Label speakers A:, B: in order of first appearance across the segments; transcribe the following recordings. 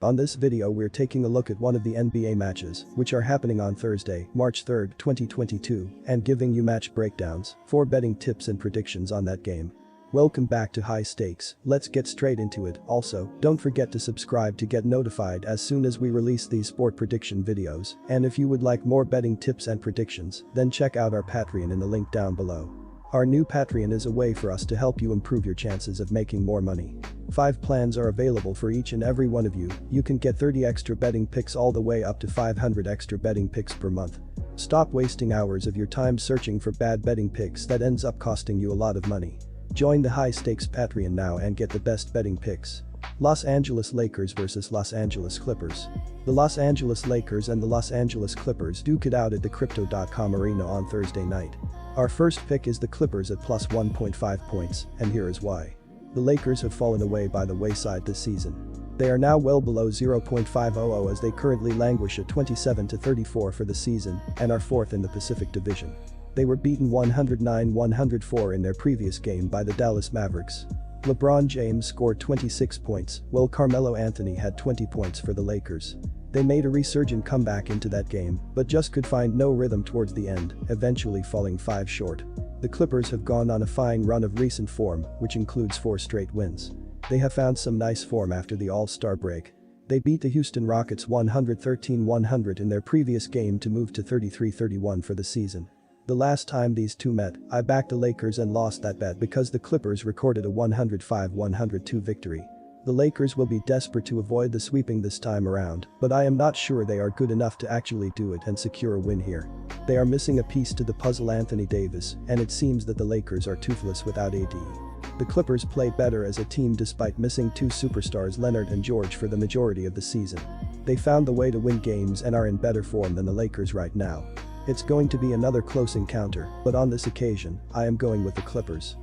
A: On this video we're taking a look at one of the NBA matches, which are happening on Thursday, March 3, 2022, and giving you match breakdowns, 4 betting tips and predictions on that game. Welcome back to High Stakes, let's get straight into it. Also, don't forget to subscribe to get notified as soon as we release these sport prediction videos, and if you would like more betting tips and predictions, then check out our Patreon in the link down below. Our new Patreon is a way for us to help you improve your chances of making more money. 5 plans are available for each and every one of you. You can get 30 extra betting picks all the way up to 500 extra betting picks per month. Stop wasting hours of your time searching for bad betting picks that ends up costing you a lot of money. Join the High Stakes Patreon now and get the best betting picks. Los Angeles Lakers vs Los Angeles Clippers. The Los Angeles Lakers and the Los Angeles Clippers duke it out at the Crypto.com Arena on Thursday night. Our first pick is the Clippers at plus 1.5 points, and here is why. The Lakers have fallen away by the wayside this season. They are now well below 0.500 as they currently languish at 27-34 for the season and are 4th in the Pacific Division. They were beaten 109-104 in their previous game by the Dallas Mavericks. LeBron James scored 26 points, while Carmelo Anthony had 20 points for the Lakers. They made a resurgent comeback into that game, but just could find no rhythm towards the end, eventually falling 5 short. The Clippers have gone on a fine run of recent form, which includes 4 straight wins. They have found some nice form after the All-Star break. They beat the Houston Rockets 113-100 in their previous game to move to 33-31 for the season. The last time these two met, I backed the Lakers and lost that bet because the Clippers recorded a 105-102 victory. The Lakers will be desperate to avoid the sweeping this time around, but I am not sure they are good enough to actually do it and secure a win here. They are missing a piece to the puzzle, Anthony Davis, and it seems that the Lakers are toothless without AD. The Clippers play better as a team despite missing 2 superstars, Leonard and George, for the majority of the season. They found the way to win games and are in better form than the Lakers right now. It's going to be another close encounter, but on this occasion, I am going with the Clippers.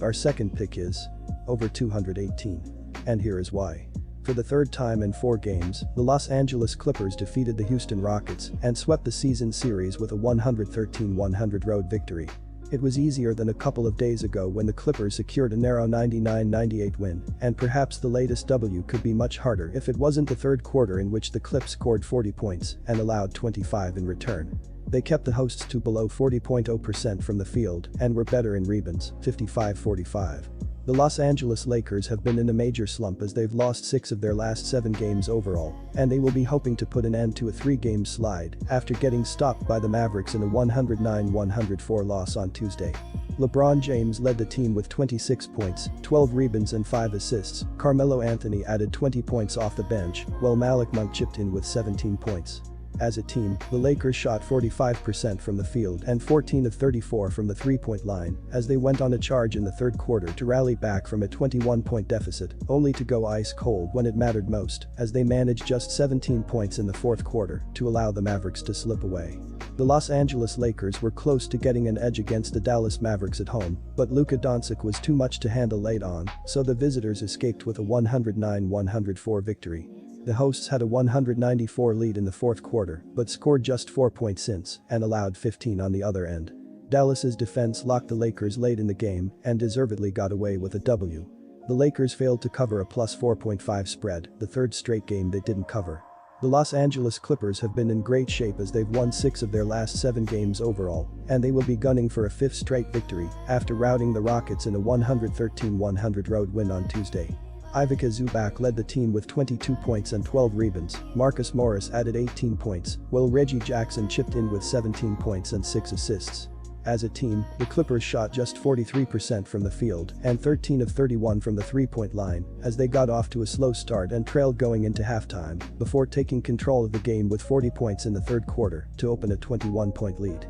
A: Our second pick is over 218. And here is why. For the third time in 4 games, the Los Angeles Clippers defeated the Houston Rockets and swept the season series with a 113-100 road victory. It was easier than a couple of days ago when the Clippers secured a narrow 99-98 win, and perhaps the latest W could be much harder if it wasn't the third quarter in which the Clips scored 40 points and allowed 25 in return. They kept the hosts to below 40.0% from the field and were better in rebounds, 55-45. The Los Angeles Lakers have been in a major slump as they've lost 6 of their last 7 games overall, and they will be hoping to put an end to a 3-game slide after getting stopped by the Mavericks in a 109-104 loss on Tuesday. LeBron James led the team with 26 points, 12 rebounds and 5 assists. Carmelo Anthony added 20 points off the bench, while Malik Monk chipped in with 17 points. As a team, the Lakers shot 45% from the field and 14 of 34 from the 3-point line as they went on a charge in the third quarter to rally back from a 21-point deficit, only to go ice cold when it mattered most as they managed just 17 points in the fourth quarter to allow the Mavericks to slip away. The Los Angeles Lakers were close to getting an edge against the Dallas Mavericks at home, but Luka Doncic was too much to handle late on, so the visitors escaped with a 109-104 victory. The hosts had a 194 lead in the fourth quarter, but scored just 4 points since and allowed 15 on the other end. Dallas's defense locked the Lakers late in the game and deservedly got away with a W. The Lakers failed to cover a plus 4.5 spread, the third straight game they didn't cover. The Los Angeles Clippers have been in great shape as they've won 6 of their last 7 games overall, and they will be gunning for a 5th straight victory after routing the Rockets in a 113-100 road win on Tuesday. Ivica Zubac led the team with 22 points and 12 rebounds. Marcus Morris added 18 points, while Reggie Jackson chipped in with 17 points and 6 assists. As a team, the Clippers shot just 43% from the field and 13 of 31 from the 3-point line as they got off to a slow start and trailed going into halftime before taking control of the game with 40 points in the third quarter to open a 21-point lead.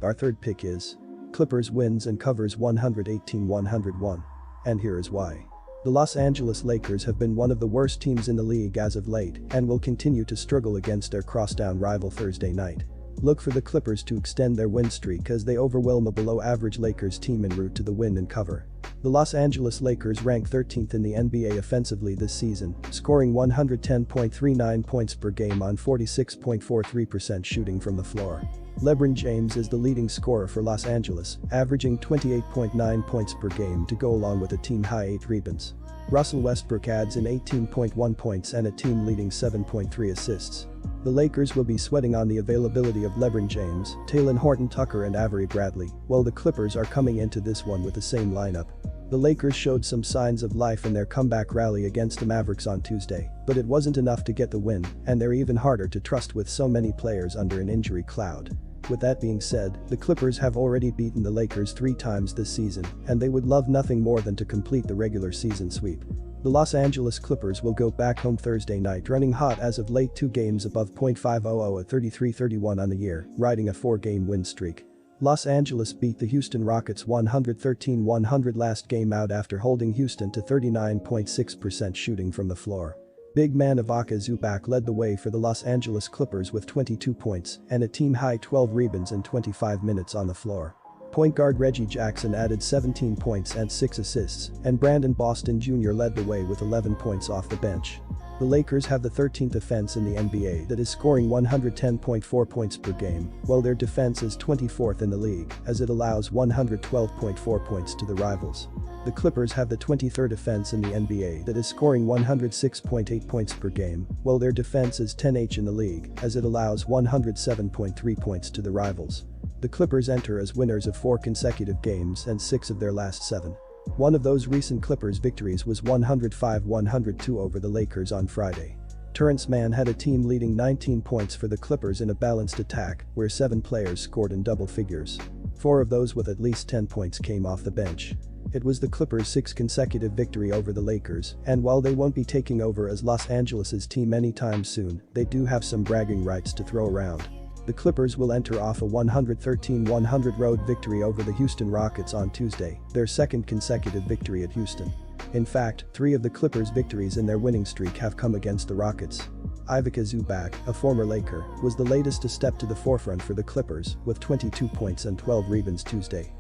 A: Our third pick is Clippers wins and covers 118-101. And here is why. The Los Angeles Lakers have been one of the worst teams in the league as of late and will continue to struggle against their crosstown rival Thursday night. Look for the Clippers to extend their win streak as they overwhelm a below-average Lakers team en route to the win and cover. The Los Angeles Lakers rank 13th in the NBA offensively this season, scoring 110.39 points per game on 46.43% shooting from the floor. LeBron James is the leading scorer for Los Angeles, averaging 28.9 points per game to go along with a team-high 8 rebounds. Russell Westbrook adds in 18.1 points and a team-leading 7.3 assists. The Lakers will be sweating on the availability of LeBron James, Talen Horton-Tucker and Avery Bradley, while the Clippers are coming into this one with the same lineup. The Lakers showed some signs of life in their comeback rally against the Mavericks on Tuesday, but it wasn't enough to get the win, and they're even harder to trust with so many players under an injury cloud. With that being said, the Clippers have already beaten the Lakers 3 times this season, and they would love nothing more than to complete the regular season sweep. The Los Angeles Clippers will go back home Thursday night running hot as of late, 2 games above .500 at 33-31 on the year, riding a 4-game win streak. Los Angeles beat the Houston Rockets 113-100 last game out after holding Houston to 39.6% shooting from the floor. Big man Ivica Zubac led the way for the Los Angeles Clippers with 22 points and a team-high 12 rebounds in 25 minutes on the floor. Point guard Reggie Jackson added 17 points and 6 assists, and Brandon Boston Jr. led the way with 11 points off the bench. The Lakers have the 13th offense in the NBA that is scoring 110.4 points per game, while their defense is 24th in the league, as it allows 112.4 points to the rivals. The Clippers have the 23rd offense in the NBA that is scoring 106.8 points per game, while their defense is 10th in the league, as it allows 107.3 points to the rivals. The Clippers enter as winners of 4 consecutive games and 6 of their last 7. One of those recent Clippers victories was 105-102 over the Lakers on Friday. Terrence Mann had a team-leading 19 points for the Clippers in a balanced attack where 7 players scored in double figures. 4 of those with at least 10 points came off the bench. It was the Clippers' 6th consecutive victory over the Lakers, and while they won't be taking over as Los Angeles' team anytime soon, they do have some bragging rights to throw around. The Clippers will enter off a 113-100 road victory over the Houston Rockets on Tuesday, their 2nd consecutive victory at Houston. In fact, 3 of the Clippers' victories in their winning streak have come against the Rockets. Ivica Zubac, a former Laker, was the latest to step to the forefront for the Clippers with 22 points and 12 rebounds Tuesday.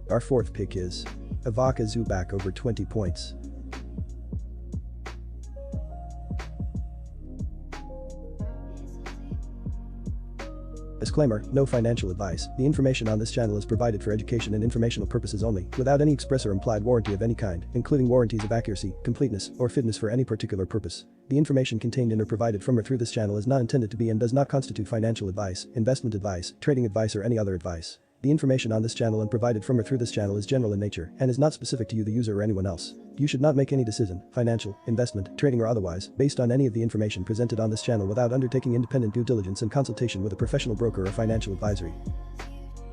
A: Our 4th pick is Ivica Zubac over 20 points. Disclaimer, no financial advice. The information on this channel is provided for education and informational purposes only, without any express or implied warranty of any kind, including warranties of accuracy, completeness, or fitness for any particular purpose. The information contained in or provided from or through this channel is not intended to be and does not constitute financial advice, investment advice, trading advice or any other advice. The information on this channel and provided from or through this channel is general in nature and is not specific to you the user or anyone else. You should not make any decision, financial, investment, trading or otherwise, based on any of the information presented on this channel without undertaking independent due diligence and consultation with a professional broker or financial advisory.